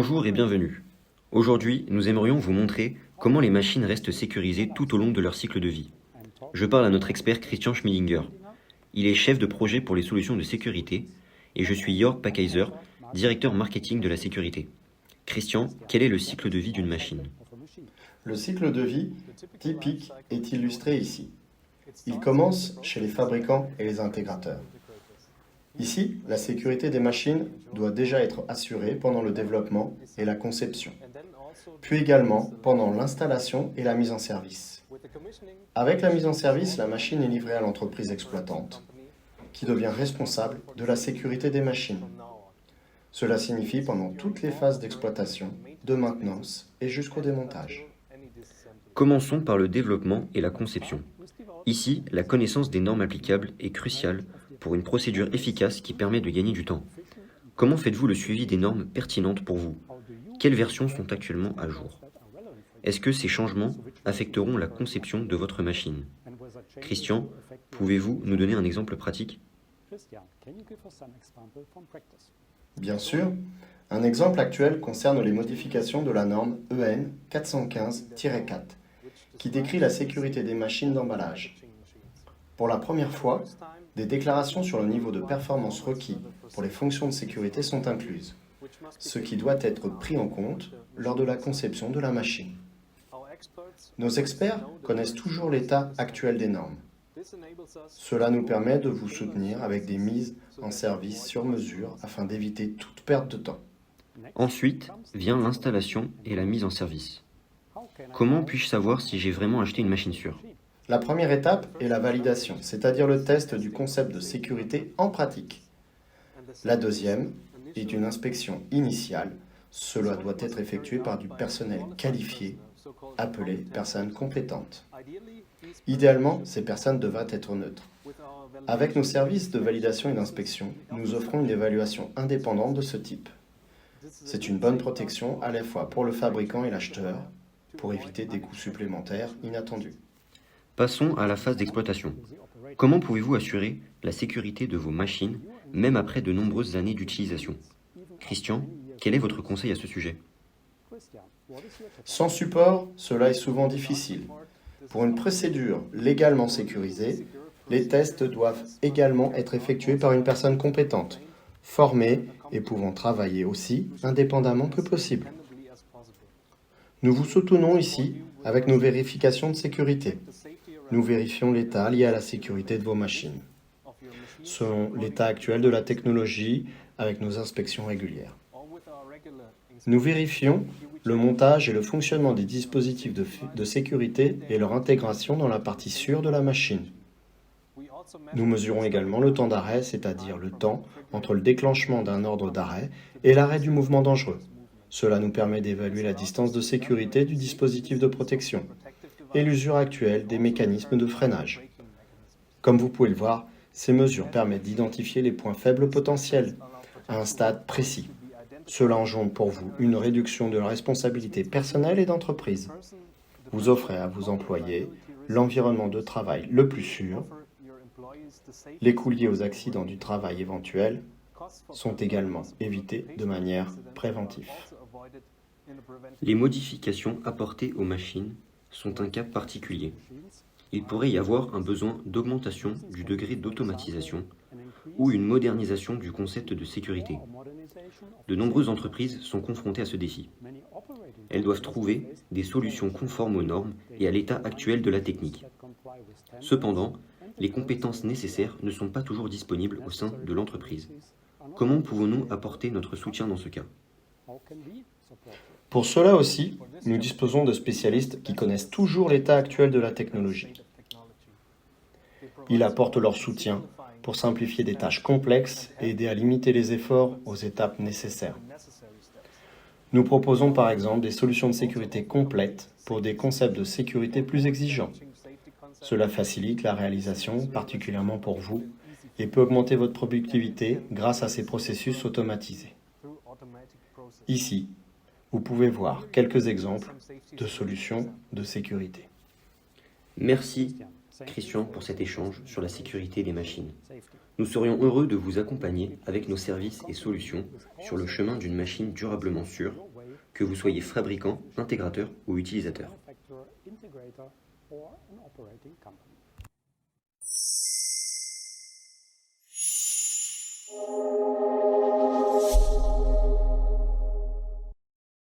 Bonjour et bienvenue. Aujourd'hui, nous aimerions vous montrer comment les machines restent sécurisées tout au long de leur cycle de vie. Je parle à notre expert Christian Schmidinger. Il est chef de projet pour les solutions de sécurité et je suis Jörg Packheiser, directeur marketing de la sécurité. Christian, quel est le cycle de vie d'une machine? Le cycle de vie typique est illustré ici. Il commence chez les fabricants et les intégrateurs. Ici, la sécurité des machines doit déjà être assurée pendant le développement et la conception, puis également pendant l'installation et la mise en service. Avec la mise en service, la machine est livrée à l'entreprise exploitante, qui devient responsable de la sécurité des machines. Cela signifie pendant toutes les phases d'exploitation, de maintenance et jusqu'au démontage. Commençons par le développement et la conception. Ici, la connaissance des normes applicables est cruciale pour une procédure efficace qui permet de gagner du temps. Comment faites-vous le suivi des normes pertinentes pour vous? Quelles versions sont actuellement à jour? Est-ce que ces changements affecteront la conception de votre machine? Christian, pouvez-vous nous donner un exemple pratique? Bien sûr, un exemple actuel concerne les modifications de la norme EN 415-4, qui décrit la sécurité des machines d'emballage. Pour la première fois, des déclarations sur le niveau de performance requis pour les fonctions de sécurité sont incluses, ce qui doit être pris en compte lors de la conception de la machine. Nos experts connaissent toujours l'état actuel des normes. Cela nous permet de vous soutenir avec des mises en service sur mesure afin d'éviter toute perte de temps. Ensuite vient l'installation et la mise en service. Comment puis-je savoir si j'ai vraiment acheté une machine sûre? La première étape est la validation, c'est-à-dire le test du concept de sécurité en pratique. La deuxième est une inspection initiale. Cela doit être effectué par du personnel qualifié, appelé personnes compétentes. Idéalement, ces personnes devraient être neutres. Avec nos services de validation et d'inspection, nous offrons une évaluation indépendante de ce type. C'est une bonne protection à la fois pour le fabricant et l'acheteur, pour éviter des coûts supplémentaires inattendus. Passons à la phase d'exploitation. Comment pouvez-vous assurer la sécurité de vos machines, même après de nombreuses années d'utilisation? Christian, quel est votre conseil à ce sujet? Sans support, cela est souvent difficile. Pour une procédure légalement sécurisée, les tests doivent également être effectués par une personne compétente, formée et pouvant travailler aussi indépendamment que possible. Nous vous soutenons ici avec nos vérifications de sécurité. Nous vérifions l'état lié à la sécurité de vos machines, selon l'état actuel de la technologie avec nos inspections régulières. Nous vérifions le montage et le fonctionnement des dispositifs de sécurité et leur intégration dans la partie sûre de la machine. Nous mesurons également le temps d'arrêt, c'est-à-dire le temps entre le déclenchement d'un ordre d'arrêt et l'arrêt du mouvement dangereux. Cela nous permet d'évaluer la distance de sécurité du dispositif de protection et l'usure actuelle des mécanismes de freinage. Comme vous pouvez le voir, ces mesures permettent d'identifier les points faibles potentiels à un stade précis. Cela engendre pour vous une réduction de la responsabilité personnelle et d'entreprise. Vous offrez à vos employés l'environnement de travail le plus sûr. Les coûts liés aux accidents du travail éventuels sont également évités de manière préventive. Les modifications apportées aux machines sont un cas particulier. Il pourrait y avoir un besoin d'augmentation du degré d'automatisation ou une modernisation du concept de sécurité. De nombreuses entreprises sont confrontées à ce défi. Elles doivent trouver des solutions conformes aux normes et à l'état actuel de la technique. Cependant, les compétences nécessaires ne sont pas toujours disponibles au sein de l'entreprise. Comment pouvons-nous apporter notre soutien dans ce cas? Pour cela aussi, nous disposons de spécialistes qui connaissent toujours l'état actuel de la technologie. Ils apportent leur soutien pour simplifier des tâches complexes et aider à limiter les efforts aux étapes nécessaires. Nous proposons par exemple des solutions de sécurité complètes pour des concepts de sécurité plus exigeants. Cela facilite la réalisation, particulièrement pour vous, et peut augmenter votre productivité grâce à ces processus automatisés. Ici, vous pouvez voir quelques exemples de solutions de sécurité. Merci Christian pour cet échange sur la sécurité des machines. Nous serions heureux de vous accompagner avec nos services et solutions sur le chemin d'une machine durablement sûre que vous soyez fabricant, intégrateur ou utilisateur. manufacturer, integrator, or an operating company.